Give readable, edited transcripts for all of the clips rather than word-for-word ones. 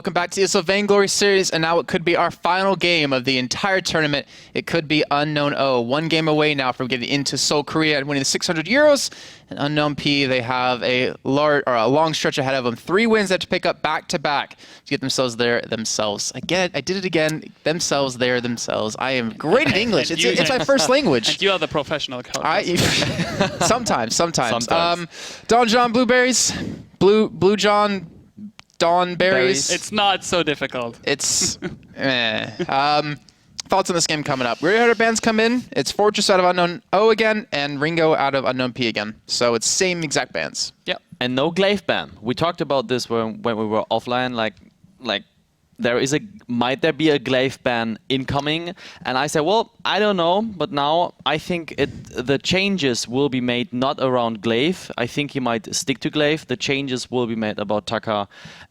Welcome back to ESL Vainglory series, and now it could be our final game of the entire tournament. It could be Unknown O. One game away now from getting into Seoul, Korea and winning the 600 euros. And Unknown P, they have a long stretch ahead of them. 3 wins they have to pick up back-to-back to get themselves there themselves. Again, I did it again. Themselves there themselves. I am great at English. It's my first language. And you are the professional coach. Sometimes. Don John Blueberries. Blue John Dawn Berries. It's not so difficult. It's thoughts on this game coming up. We already had our bands come in. It's Fortress out of Unknown O again, and Ringo out of Unknown P again. So it's same exact bands. Yep. And no glaive ban. We talked about this when we were offline. Like might there be a glaive ban incoming? And I said, well, I don't know, but now I think the changes will be made not around glaive. I think he might stick to glaive. The changes will be made about Taka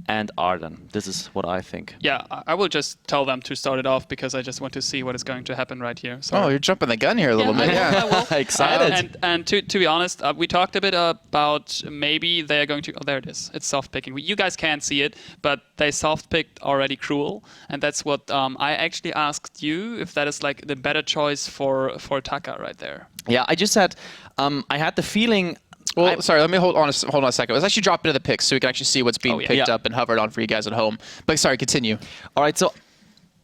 and Arden. This is what I think. Yeah, I will just tell them to start it off because I just want to see what is going to happen right here. So. Oh, you're jumping the gun here a little bit. I will. Excited. And to be honest, we talked a bit about maybe they're going to. Oh, there it is. It's soft picking. You guys can't see it, but they soft picked already Cruel, and that's what I actually asked you if that is like the better choice for Taka right there. Yeah, I just said I had the feeling. Well, sorry, let me hold on a second. Let's actually drop into the picks so we can actually see what's being picked up and hovered on for you guys at home. But sorry, continue. All right, so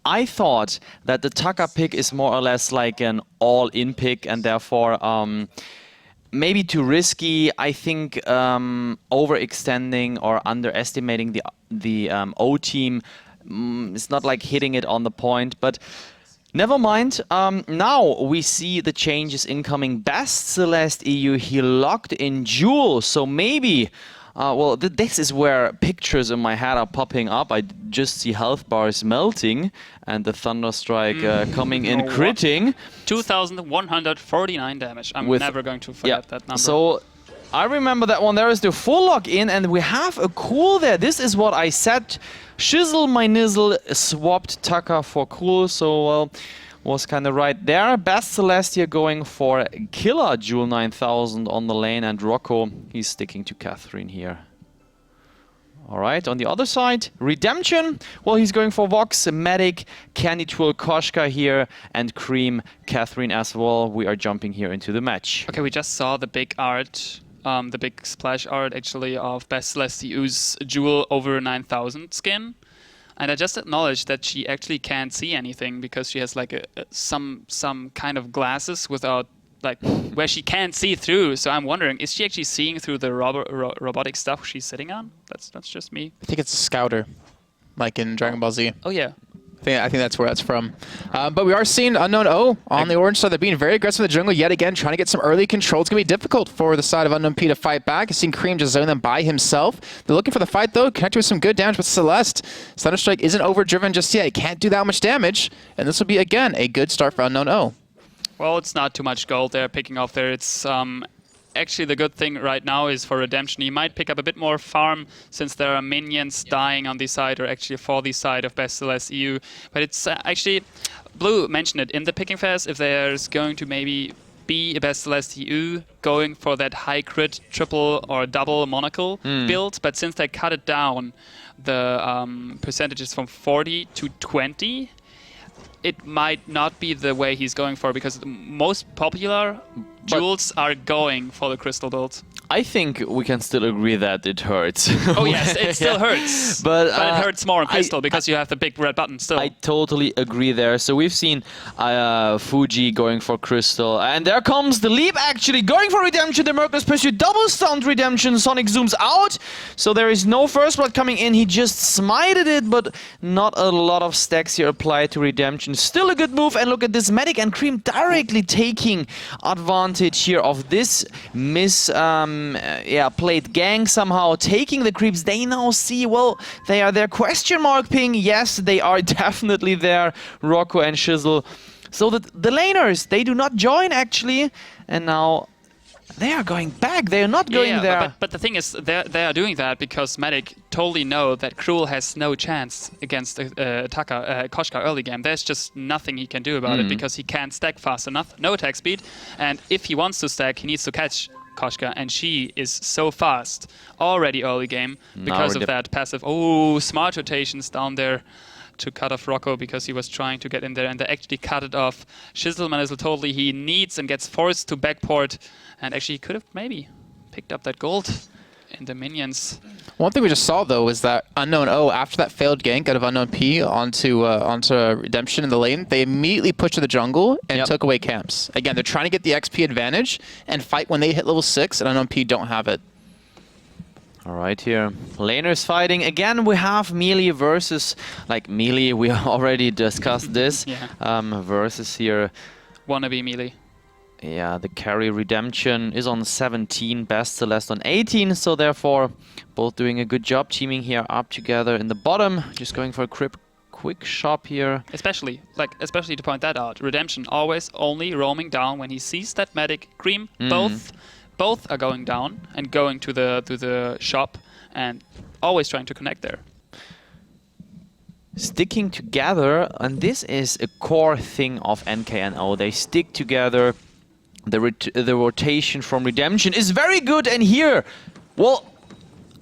I thought that the Taka pick is more or less like an all-in pick, and therefore maybe too risky. I think overextending or underestimating the O team is not like hitting it on the point, but never mind. Now we see the changes incoming. Best Celeste EU, he locked in Jewel, so maybe well, this is where pictures in my head are popping up. I just see health bars melting and the Thunderstrike coming in critting. 2,149 damage. I'm never going to forget that number. So I remember that one. There is the full lock in, and we have a cool there. This is what I said. Shizzle my nizzle swapped Taka for cool, so was kind of right there. Best Celestia going for Killer Jewel 9000 on the lane, and Rocco, he's sticking to Catherine here. All right, on the other side, Redemption. Well, he's going for Vox, Medic, Candy Twirl, Koshka here, and Cream, Catherine as well. We are jumping here into the match. Okay, we just saw the big art. The big splash art actually of Best Celeste EU's Jewel over 9000 skin, and I just acknowledged that she actually can't see anything because she has like some kind of glasses without like where she can't see through. So I'm wondering, is she actually seeing through the robotic stuff she's sitting on? That's just me. I think it's a Scouter, like in Dragon Ball Z. Oh yeah. I think that's where that's from. But we are seeing Unknown O on the orange side. They're being very aggressive in the jungle yet again, trying to get some early control. It's going to be difficult for the side of Unknown P to fight back. I've seen Cream just zone them by himself. They're looking for the fight, though, connected with some good damage with Celeste. Thunderstrike isn't overdriven just yet. It can't do that much damage. And this will be, again, a good start for Unknown O. Well, it's not too much gold they're picking off there. It's actually the good thing right now is for Redemption. He might pick up a bit more farm since there are minions dying on the side or actually for the side of Best Celeste EU. But it's actually, Blue mentioned it in the picking phase, if there's going to maybe be a Best Celeste EU going for that high crit triple or double monocle build. But since they cut it down, the percentages from 40 to 20, it might not be the way he's going for, because the most popular jewels are going for the crystal build. I think we can still agree that it hurts. Oh yes, it still hurts. But it hurts more in crystal because you have the big red button still. I totally agree there. So we've seen Fuji going for crystal, and there comes the leap actually going for Redemption. The Merciless Pursuit double stunned Redemption. Sonic zooms out, so there is no first blood coming in. He just smited it, but not a lot of stacks here applied to Redemption. Still a good move, and look at this Medic and Cream directly taking advantage here of this played gang somehow, taking the creeps. They now see, well, they are there. Question mark ping, yes, they are definitely there, Rocco and Shizzle. So the laners, they do not join actually, and now they are going back. They are not going there. But the thing is, they are doing that because Medic totally know that Cruel has no chance against Koshka early game. There's just nothing he can do about it because he can't stack fast enough, no attack speed, and if he wants to stack, he needs to catch Koshka, and she is so fast already early game because of that passive. Oh, smart rotations down there to cut off Rocco because he was trying to get in there, and they actually cut it off. Shizzle totally he needs and gets forced to backport, and actually he could have maybe picked up that gold in the minions. One thing we just saw though is that Unknown O, after that failed gank out of Unknown P onto Redemption in the lane, they immediately pushed to the jungle and took away camps. Again, they're trying to get the XP advantage and fight when they hit level 6, and Unknown P don't have it. All right, here. Laners fighting. Again, we have melee versus... Like, melee, we already discussed this. Versus here. Wannabe melee. Yeah, the carry Redemption is on 17, Best Celeste on 18, so therefore both doing a good job teaming here up together in the bottom. Just going for a quick shop here. Especially to point that out, Redemption always only roaming down when he sees that medic. Cream, both are going down and going to the shop and always trying to connect there. Sticking together, and this is a core thing of NKNO. They stick together. The rotation from Redemption is very good, and here, well,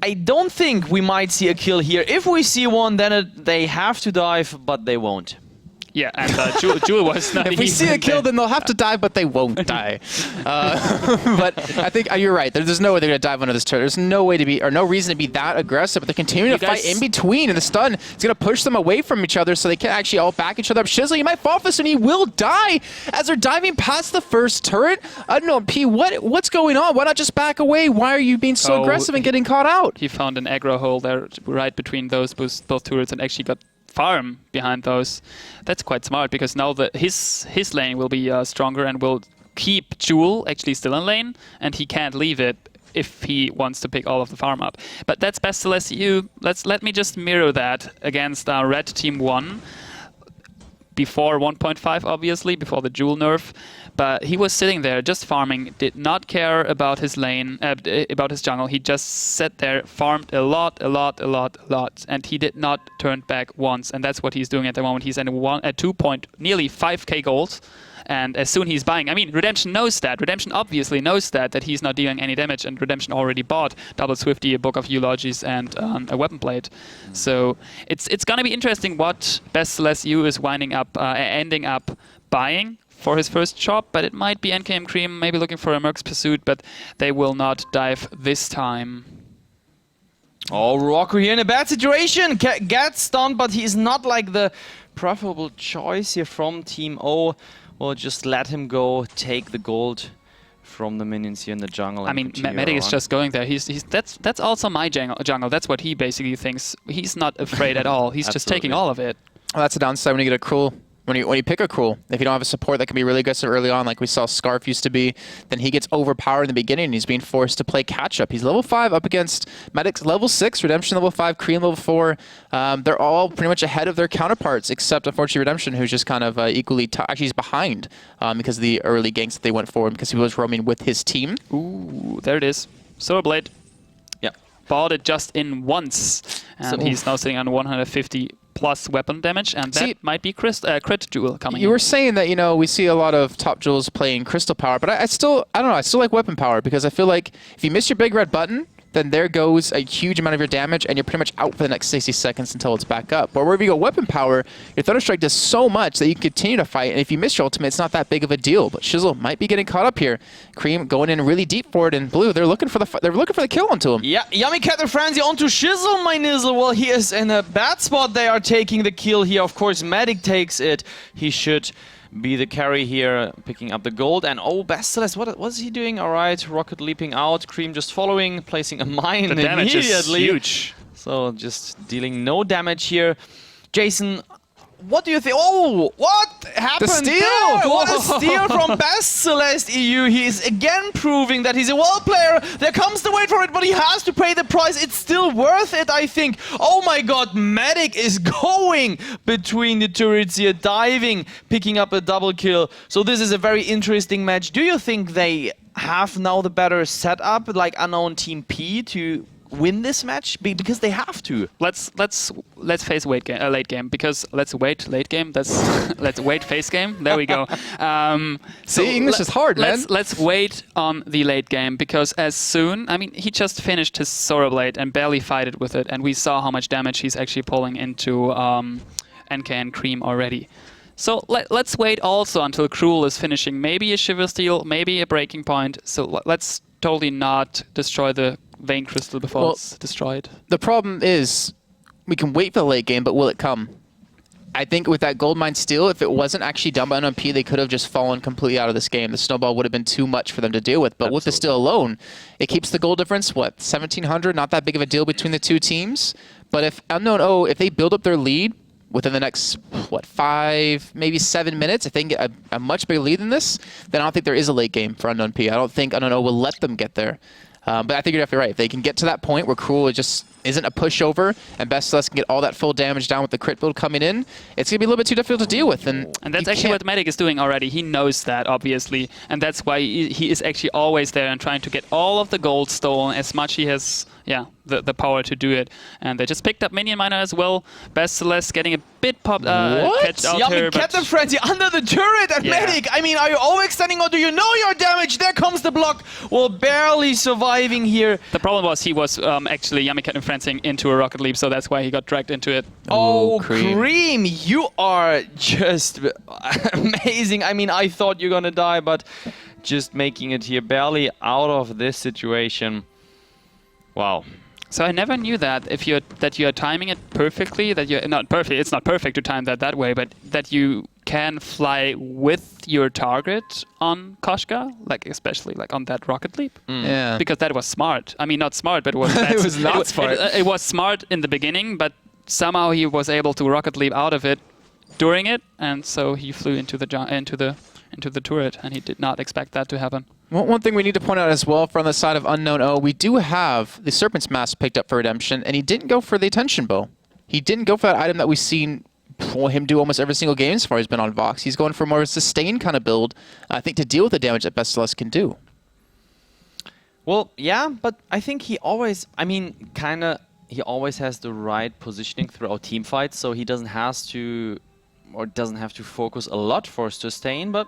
I don't think we might see a kill here. If we see one, then they have to dive, but they won't. Yeah, and Jewel was not. If we see a kill, then they'll have to die, but they won't die. But I think you're right. There's no way they're going to dive under this turret. There's no way to be, or no reason to be that aggressive. But they're continuing to fight in between, and the stun is going to push them away from each other, so they can't actually all back each other up. Shizzle, you might fall for this, and he will die as they're diving past the first turret. Unknown P, what's going on? Why not just back away? Why are you being so aggressive and getting caught out? He found an aggro hole there, right between those both turrets, and actually got farm behind those. That's quite smart because now his lane will be stronger and will keep Jewel actually still in lane, and he can't leave it if he wants to pick all of the farm up. But that's Best Celeste EU. Let me just mirror that against Red Team 1 before 1.5, obviously, before the Jewel nerf. But he was sitting there just farming, did not care about his lane, about his jungle. He just sat there, farmed a lot, and he did not turn back once. And that's what he's doing at the moment. He's at nearly 5k gold. And as soon he's buying, I mean, Redemption knows that. Redemption obviously knows that he's not dealing any damage, and Redemption already bought Double Swifty, a Book of Eulogies, and a Weapon Blade. So it's gonna be interesting what Best Celeste U is ending up buying for his first shop, but it might be NKM Cream, maybe looking for a Merc's Pursuit, but they will not dive this time. Oh, Rocco here in a bad situation. Gets stunned, but he's not like the preferable choice here from Team O. Well, just let him go, take the gold from the minions here in the jungle. I mean, Medic is just going there. That's also my jungle. That's what he basically thinks. He's not afraid at all. He's just taking all of it. Well, that's a downside when you get a Cruel. When you pick a Cruel, if you don't have a support that can be really aggressive early on, like we saw Scarf used to be, then he gets overpowered in the beginning and he's being forced to play catch-up. He's level 5 up against Medics level 6, Redemption level 5, Korean level 4. They're all pretty much ahead of their counterparts, except unfortunately Redemption, who's just kind of equally... Actually, he's behind because of the early ganks that they went for because he was roaming with his team. Ooh, there it is. Solar Blade. Yeah. Bought it just in once, and so, he's now sitting on 150 plus weapon damage, and that might be crit Jewel coming You were saying that, you know, we see a lot of top Jewels playing Crystal Power, but I don't know, I still like Weapon Power because I feel like if you miss your big red button, then there goes a huge amount of your damage, and you're pretty much out for the next 60 seconds until it's back up. But wherever you go Weapon Power, your Thunderstrike does so much that you can continue to fight, and if you miss your ultimate, it's not that big of a deal. But Shizzle might be getting caught up here. Cream going in really deep for it, and Blue, they're looking for the kill onto him. Yeah, Yummy Cat and Frenzy onto Shizzle, my Nizzle. Well, he is in a bad spot. They are taking the kill here. Of course, Medic takes it. He should be the carry here, picking up the gold. And oh, Best Celeste, what is he doing? All right, Rocket leaping out, Cream just following, placing a mine the damage immediately. Is huge. So just dealing no damage here. Jason, what do you think? Oh, what happened the steal! there? What a steal from Best Celeste EU. He is again proving that he's a world player. There comes the wait for it, but he has to pay the price. It's still worth it, I think. Oh my god, Medic is going between the turrets here, diving, picking up a double kill. So this is a very interesting match. Do you think they have now the better setup, like Unknown Team P, to win this match? Because they have to. Let's face late game, because let's wait late game. Let's wait face game. There we go. See, English is hard, man. Let's wait on the late game, because as soon, I mean, he just finished his Sora Blade and barely fighted with it, and we saw how much damage he's actually pulling into NK and Cream already. So let's wait also until Cruel is finishing maybe a Shiver Steel, maybe a Breaking Point. So let's totally not destroy the Vein Crystal before it's destroyed. The problem is we can wait for the late game, but will it come? I think with that Goldmine Steel, if it wasn't actually done by NMP, they could have just fallen completely out of this game. The snowball would have been too much for them to deal with. But with the Steel alone, it keeps the goal difference, what, 1,700? Not that big of a deal between the two teams. But if Unknown O, if they build up their lead within the next, what, 5, maybe 7 minutes, if they can get a much bigger lead than this, then I don't think there is a late game for Unknown P. I don't think Unknown O will let them get there. But I think you're definitely right. If they can get to that point where Cruel just isn't a pushover and Bestless can get all that full damage down with the crit build coming in, it's going to be a little bit too difficult to deal with. And that's actually what Medic is doing already. He knows that, obviously. And that's why he is actually always there and trying to get all of the gold stolen as much he has the power to do it. And they just picked up Minion Miner as well. Bestless getting a bit popped catched out here. Captain Frenzy under the turret at Medic. I mean, are you overextending or do you know your damage? There comes the block. Well, barely surviving here. The problem was he was actually Captain Frenzy into a Rocket Leap, so that's why he got dragged into it. Oh, Cream, you are just amazing. I mean, I thought you're gonna die, but just making it here barely out of this situation. Wow. So I never knew that if you're timing it perfectly, that you're not perfect. It's not perfect to time that way, but that you can fly with your target on Koshka, like especially like on that Rocket Leap. Yeah. Because that was smart. I mean, not smart, but it was. It was not smart. It was smart in the beginning, but somehow he was able to Rocket Leap out of it during it, and so he flew into the turret, and he did not expect that to happen. One thing we need to point out as well from the side of Unknown O, we do have the Serpent's Mask picked up for Redemption, and he didn't go for the Attention Bow. He didn't go for that item that we've seen him do almost every single game as far as he's been on Vox. He's going for more of a sustain kind of build, I think, to deal with the damage that Bestless can do. Well, yeah, but I think he always, I mean, he always has the right positioning throughout team fights, so he doesn't have to focus a lot for sustain, but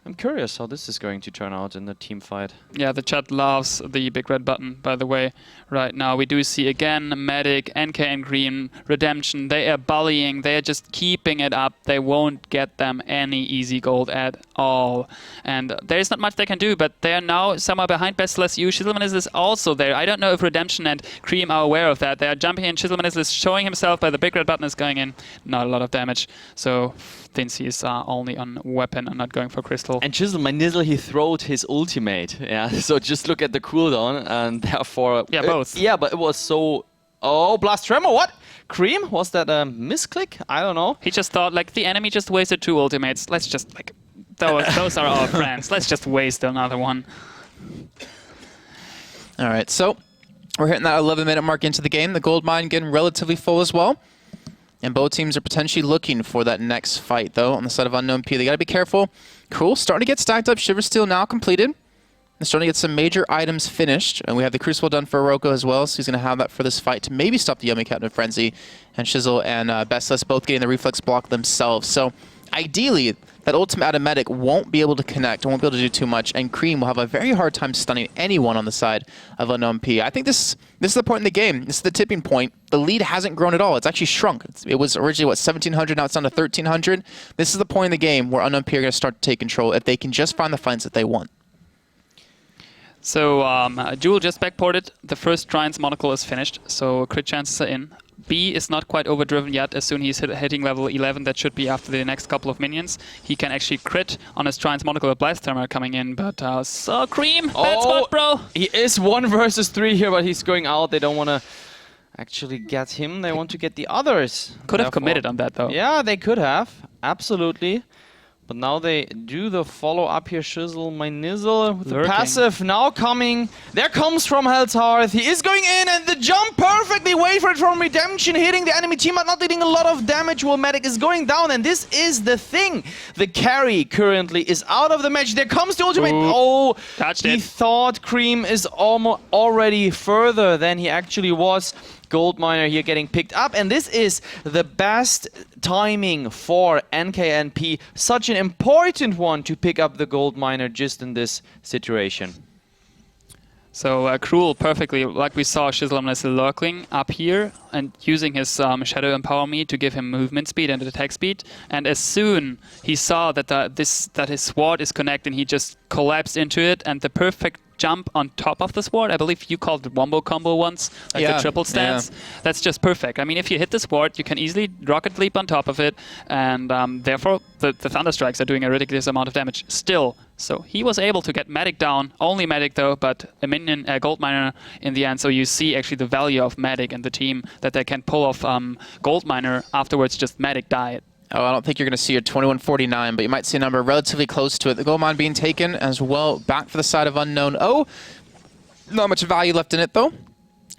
I'm curious how this is going to turn out in the team fight. Yeah, the chat loves the big red button, by the way, right now. We do see again Medic, NK and Green, Redemption. They are bullying. They are just keeping it up. They won't get them any easy gold at all. And there's not much they can do, but they are now somewhere behind Bestless U. Chiselmanis is also there. I don't know if Redemption and Cream are aware of that. They are jumping in. Chiselmanis is showing himself, but the big red button is going in. Not a lot of damage. So Vinci is only on weapon and not going for crystal. And Chiselmanis, he throwed his ultimate. Yeah, so just look at the cooldown, and therefore. Yeah, both. Yeah, but it was so. Oh, Blast Tremor, what? Cream? Was that a misclick? I don't know. He just thought, like, the enemy just wasted 2 ultimates. Let's just, like, those are our friends. Let's just waste another one. All right, so we're hitting that 11-minute mark into the game. The gold mine getting relatively full as well. And both teams are potentially looking for that next fight, though, on the side of Unknown P. They got to be careful. Cool, starting to get stacked up. Shiver Steel now completed. They're starting to get some major items finished. And we have the Crucible done for Oroco as well, so he's going to have that for this fight to maybe stop the Yummy Captain Frenzy. And Shizzle and Bestless both getting the reflex block themselves. So ideally, that ultimate out of Medic won't be able to connect, won't be able to do too much, and Cream will have a very hard time stunning anyone on the side of Unknown P. I think this is the point in the game. This is the tipping point. The lead hasn't grown at all. It's actually shrunk. It was originally, what, 1,700, now it's down to 1,300. This is the point in the game where Unknown P are going to start to take control if they can just find the fights that they want. So Jewel just backported. The first Trine's Monocle is finished, so crit chances are in. B is not quite overdriven yet. As soon as he's hitting level 11, that should be after the next couple of minions, he can actually crit on his Trine's Monocle with Blast Hammer coming in. But so Cream, bad spot, bro. He is 1 versus 3 here, but he's going out. They don't want to actually get him. They want to get the others. Could have committed on that, though. Yeah, they could have. Absolutely. But now they do the follow-up here. Shizzle, my nizzle with the Lurking. passive now coming. There comes from Hell's He is going in and the jump perfectly. Wait for it from Redemption. Hitting the enemy team but not dealing a lot of damage while Medic is going down. And this is the thing. The carry currently is out of the match. There comes the ultimate. Ooh. Oh, Touched he it. thought Cream is already further than he actually was. Goldminer here getting picked up, and this is the best timing for NKNP. Such an important one to pick up the Goldminer just in this situation. So Cruel perfectly, like we saw Shizzle lurking up here and using his Shadow Empower Me to give him movement speed and attack speed. And as soon he saw that that his sword is connecting, he just collapsed into it, and the perfect jump on top of the sword. I believe you called it wombo combo once, like the triple stance. Yeah. That's just perfect. I mean, if you hit the sword, you can easily rocket leap on top of it, and therefore the Thunder Strikes are doing a ridiculous amount of damage still. So he was able to get Medic down, only Medic though, but a minion, Goldminer in the end. So you see actually the value of Medic and the team, that they can pull off Goldminer afterwards, just Medic died. Oh, I don't think you're going to see a 2149, but you might see a number relatively close to it. The gold mine being taken as well, back for the side of Unknown. Oh, not much value left in it, though.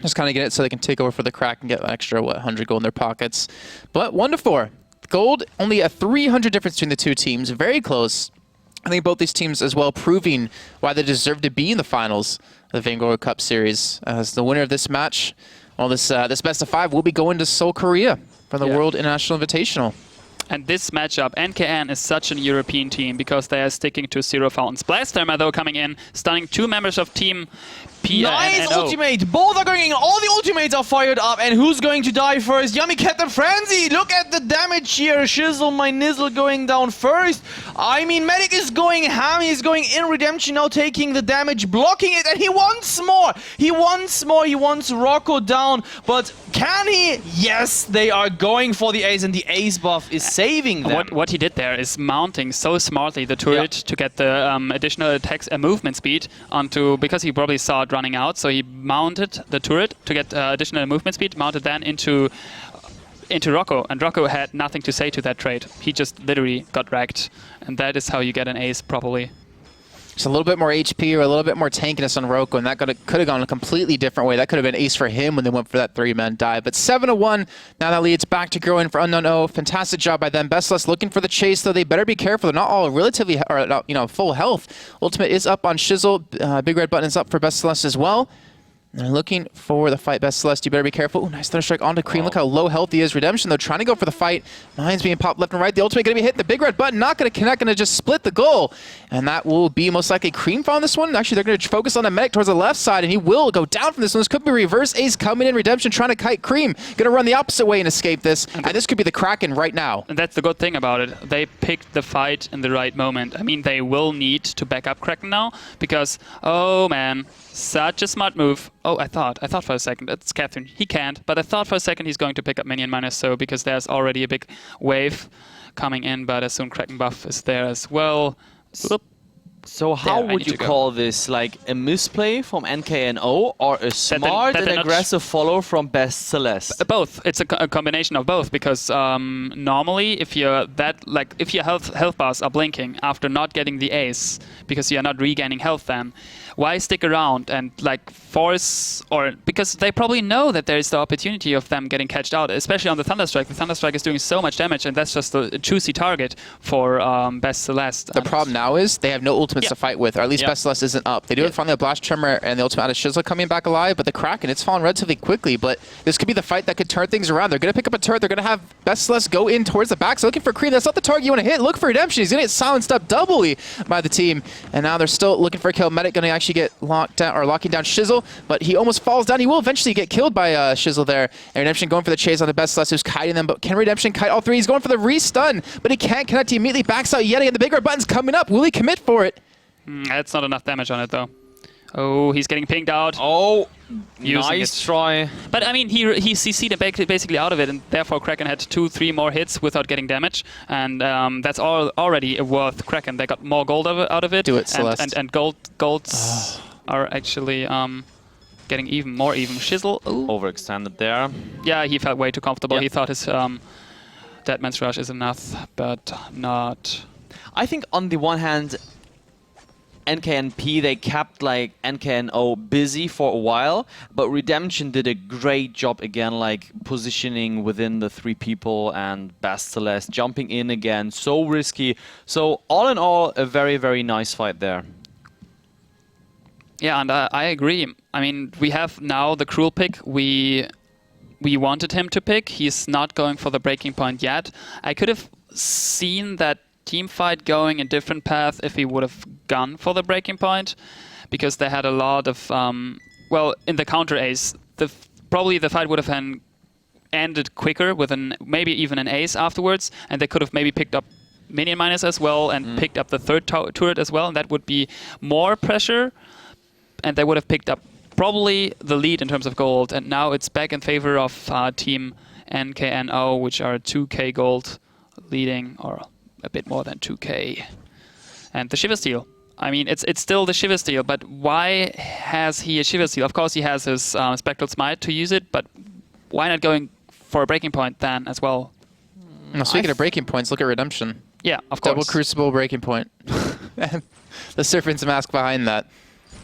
Just kind of get it so they can take over for the crack and get an extra, 100 gold in their pockets. But 1-4. Gold, only a 300 difference between the two teams. Very close. I think both these teams as well proving why they deserve to be in the finals of the Vainglory Cup Series. As the winner of this match, well, this best of 5 will be going to Seoul, Korea for the World International Invitational. And this matchup, NKN is such an European team because they are sticking to Zero Fountains. Blasthammer, though, coming in, stunning 2 members of Team P. Nice ultimate! Both are going in. All the ultimates are fired up. And who's going to die first? Yummy Captain Frenzy! Look at the damage here. Shizzle, my nizzle going down first. I mean, Medic is going ham. He's going in. Redemption now taking the damage, blocking it. And he wants more. He wants more. He wants Rocco down. But can he? Yes, they are going for the ace. And the ace buff is saving them. What he did there is mounting so smartly the turret to get the additional attacks and movement speed onto, because he probably saw it running out, so he mounted the turret to get additional movement speed, mounted then into Rocco, and Rocco had nothing to say to that trade. He just literally got wrecked, and that is how you get an ace properly. Just a little bit more HP or a little bit more tankiness on Rocco, and that could have gone a completely different way. That could have been ace for him when they went for that 3-man dive. But 7-1, now that leads back to growing for Unknown O. Fantastic job by them. Bestless looking for the chase, though. They better be careful. They're not all relatively, or full health. Ultimate is up on Shizzle. Big red button is up for Bestless as well. They're looking for the fight. Best Celeste, you better be careful. Ooh, nice Thunder Strike onto Cream. Look how low health he is. Redemption, though, trying to go for the fight. Mine's being popped left and right. The ultimate going to be hit. The big red button not going to connect. Going to just split the goal. And that will be most likely Cream on this one. Actually, they're going to focus on the Medic towards the left side, and he will go down from this one. This could be reverse ace coming in. Redemption trying to kite Cream. Going to run the opposite way and escape this. And this could be the Kraken right now. And that's the good thing about it. They picked the fight in the right moment. I mean, they will need to back up Kraken now because, oh man, such a smart move. Oh, I thought for a second, it's Catherine. He can't, but I thought for a second he's going to pick up minion minus so because there's already a big wave coming in, but as soon Kraken buff is there as well. Whoop. So how would you call this? Like a misplay from NKNO or a smart and aggressive follow from Best Celeste? Both. It's a combination of both because normally if your health bars are blinking after not getting the ace because you're not regaining health, then why stick around and like force, or because they probably know that there is the opportunity of them getting catched out, especially on the Thunderstrike. The Thunderstrike is doing so much damage, and that's just a juicy target for Best Celeste. The problem now is they have no ultimates to fight with, or at least Best Celeste isn't up. They do have finally a Blast Tremor and the ultimate out of Shizzle coming back alive, but the Kraken, it's fallen relatively quickly, but this could be the fight that could turn things around. They're going to pick up a turret. They're going to have Best Celeste go in towards the back, so looking for Cream. That's not the target you want to hit. Look for Redemption. He's going to get silenced up doubly by the team, and now they're still looking for a kill. Medic going to actually get locked down, or locking down Shizzle, but he almost falls down. He will eventually get killed by Shizzle there. And Redemption going for the chase on the Best Celeste, who's kiting them, but can Redemption kite all three? He's going for the restun, but he can't connect. He immediately backs out yet again. The bigger button's coming up. Will he commit for it? That's not enough damage on it, though. Oh, he's getting pinged out. Oh, nice try. But I mean, he CC'd basically out of it, and therefore Kraken had 2-3 more hits without getting damage, and that's already worth Kraken. They got more gold out of it. Do it, Celeste. And golds are actually getting even more even. Shizzle, ooh. Overextended there. Yeah, he felt way too comfortable. He thought his Dead Man's Rush is enough, but not I think on the one hand, NKNP, they kept like NKNO busy for a while, but Redemption did a great job again, like positioning within the 3 people, and Best Celeste jumping in again, so risky. So all in all, a very, very nice fight there. Yeah, and I agree. I mean, we have now the Cruel pick we wanted him to pick. He's not going for the breaking point yet. I could have seen that team fight going a different path if he would have gone for the breaking point, because they had a lot of well, in the counter ace, probably the fight would have ended quicker with maybe even an ace afterwards, and they could have maybe picked up minion minus as well and picked up the third turret as well, and that would be more pressure, and they would have picked up probably the lead in terms of gold. And now it's back in favor of team NKNO, which are 2k gold leading, or a bit more than 2k. And the Shiver Steel. I mean, it's still the Shiver Steel, but why has he a Shiver Steel? Of course, he has his Spectral Smite to use it, but why not going for a breaking point then as well? Now, speaking of breaking points, look at Redemption. Yeah, of course. Double Crucible breaking point. The Serpent's Mask behind that.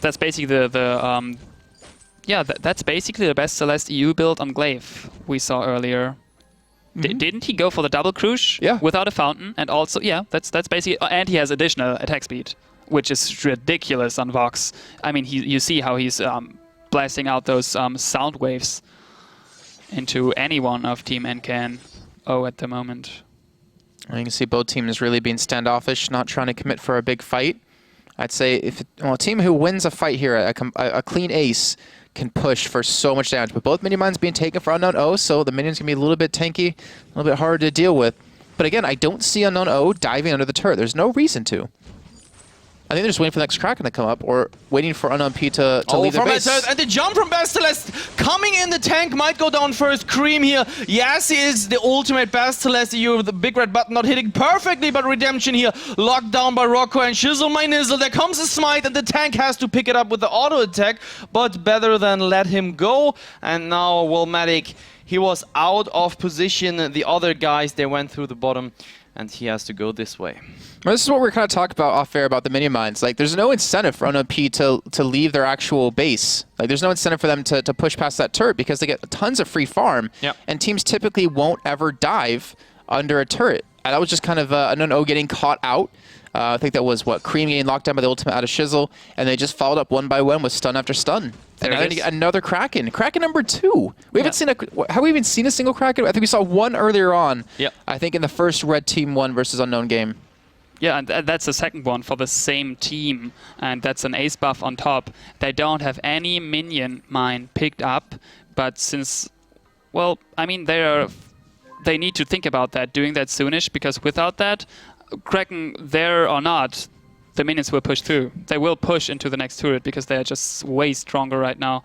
That's basically that's basically the best Celeste EU build on Glaive we saw earlier. Didn't he go for the double cruise without a fountain? And also, yeah, that's basically, and he has additional attack speed, which is ridiculous on Vox. I mean, you see how he's blasting out those sound waves into anyone of Team NKNO at the moment. Well, you can see both teams really being standoffish, not trying to commit for a big fight. I'd say if a team who wins a fight here, a clean ace, can push for so much damage. But both minion mines being taken for Unknown O, so the minions can be a little bit tanky, a little bit harder to deal with. But again, I don't see Unknown O diving under the turret. There's no reason to. I think they're just waiting for the next Kraken to come up, or waiting for Unknown P to leave their base. And the jump from Best Celeste coming in. The tank might go down first. Cream here. Yes, he is the ultimate Best Celeste. You with the big red button not hitting perfectly, but Redemption here locked down by Rocco and Shizzle my Nizzle. There comes a smite, and the tank has to pick it up with the auto attack, but better than let him go. And now Wilmatic, he was out of position. The other guys, they went through the bottom, and he has to go this way. Well, this is what we're kind of talking about off air about the minion mines. Like, there's no incentive for Unknown P to leave their actual base. Like, there's no incentive for them to push past that turret because they get tons of free farm. Yep. And teams typically won't ever dive under a turret. And that was just kind of Unknown O getting caught out. I think that was, Cream getting locked down by the ultimate out of Shizzle. And they just followed up one by one with stun after stun. And now they get another Kraken. Kraken number 2. We haven't seen have we even seen a single Kraken? I think we saw one earlier on. Yep. I think in the first Red Team 1 versus Unknown game. Yeah, and that's the second one for the same team, and that's an ace buff on top. They don't have any minion mine picked up, but since, well, I mean, they need to think about that, doing that soonish, because without that, Kraken there or not, the minions will push through. They will push into the next turret because they are just way stronger right now.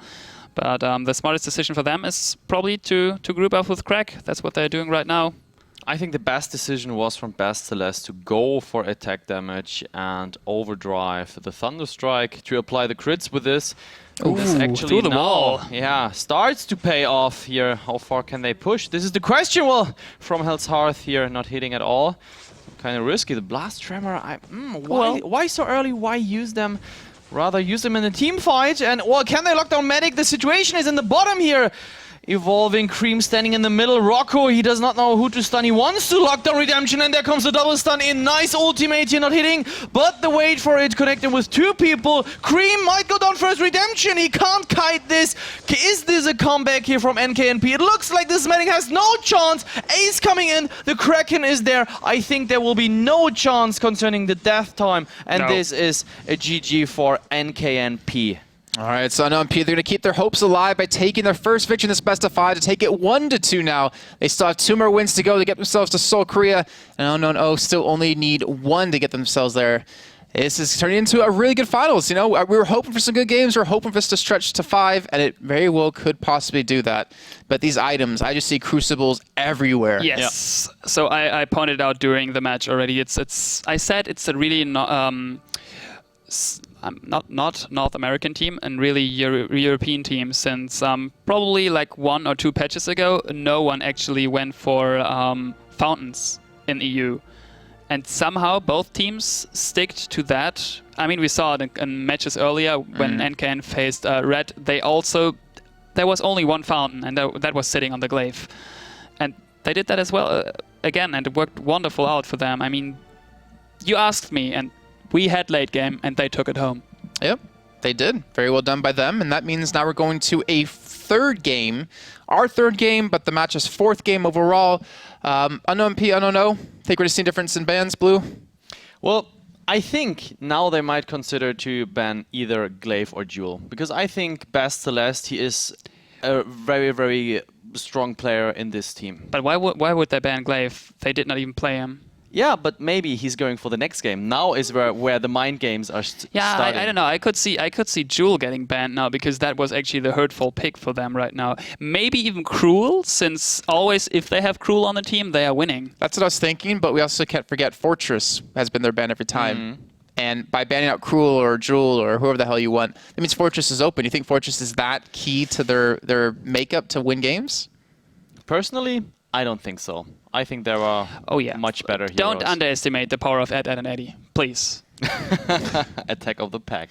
But the smartest decision for them is probably to group up with Crack. That's what they're doing right now. I think the best decision was from Best Celeste to go for attack damage and overdrive the Thunderstrike to apply the crits with this. This actually through the now, wall. yeah, starts to pay off here. How far can they push? This is the question. Well, from Hell's Hearth here, not hitting at all. Kind of risky. The Blast Tremor, why so early? Why use them? Rather use them in a team fight. And, well, can they lock down Medic? The situation is in the bottom here. Evolving, Cream standing in the middle. Rocco, he does not know who to stun. He wants to lock down Redemption, and there comes the double stun in. Nice ultimate here, not hitting, but the wait for it connecting with 2 people. Cream might go down first. Redemption, he can't kite this. Is this a comeback here from NKNP? It looks like this Medic has no chance. Ace coming in, the Kraken is there. I think there will be no chance concerning the death time, and this is a GG for NKNP. All right, so Unknown P, they're going to keep their hopes alive by taking their first victory in this best of 5 to take it 1-2 now. They still have 2 more wins to go to get themselves to Seoul, Korea, and Unknown O still only need 1 to get themselves there. This is turning into a really good finals. You know, we were hoping for some good games. We were hoping for this to stretch to 5, and it very well could possibly do that. But these items, I just see Crucibles everywhere. Yes. Yeah. So I pointed out during the match already. I said it's a really not North American team and really European team, since probably like 1 or 2 patches ago, no one actually went for fountains in EU. And somehow both teams sticked to that. I mean, we saw it in matches earlier when NKN faced Red. There was only one fountain, and that was sitting on the glaive. And they did that as well again, and it worked wonderful out for them. I mean, you asked me, and we had late game, and they took it home. Yep, they did. Very well done by them. And that means now we're going to a third game. Our third game, but the match's fourth game overall. Unknown P, Unknown O. Think we're going to see a difference in bans, Blue? Well, I think now they might consider to ban either Glaive or Jewel, because I think Bast Celeste, he is a very, very strong player in this team. But why would they ban Glaive? They did not even play him. Yeah, but maybe he's going for the next game. Now is where the mind games are starting. I don't know. I could see Jewel getting banned now because that was actually the hurtful pick for them right now. Maybe even Cruel, since always if they have Cruel on the team, they are winning. That's what I was thinking, but we also can't forget Fortress has been their ban every time. And by banning out Cruel or Jewel or whoever the hell you want, that means Fortress is open. You think Fortress is that key to their makeup to win games? Personally, I don't think so. I think there are much better heroes. Don't underestimate the power of Ed and Eddie, please. Attack of the pack.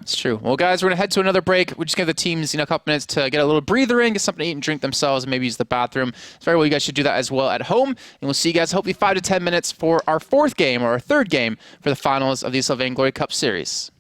It's true. Well, guys, we're going to head to another break. We're just going to give the teams a couple minutes to get a little breather in, get something to eat and drink themselves, and maybe use the bathroom. It's very well. You guys should do that as well at home. And we'll see you guys hopefully 5 to 10 minutes for our fourth game or our third game for the finals of the ESL Vainglory Cup Series.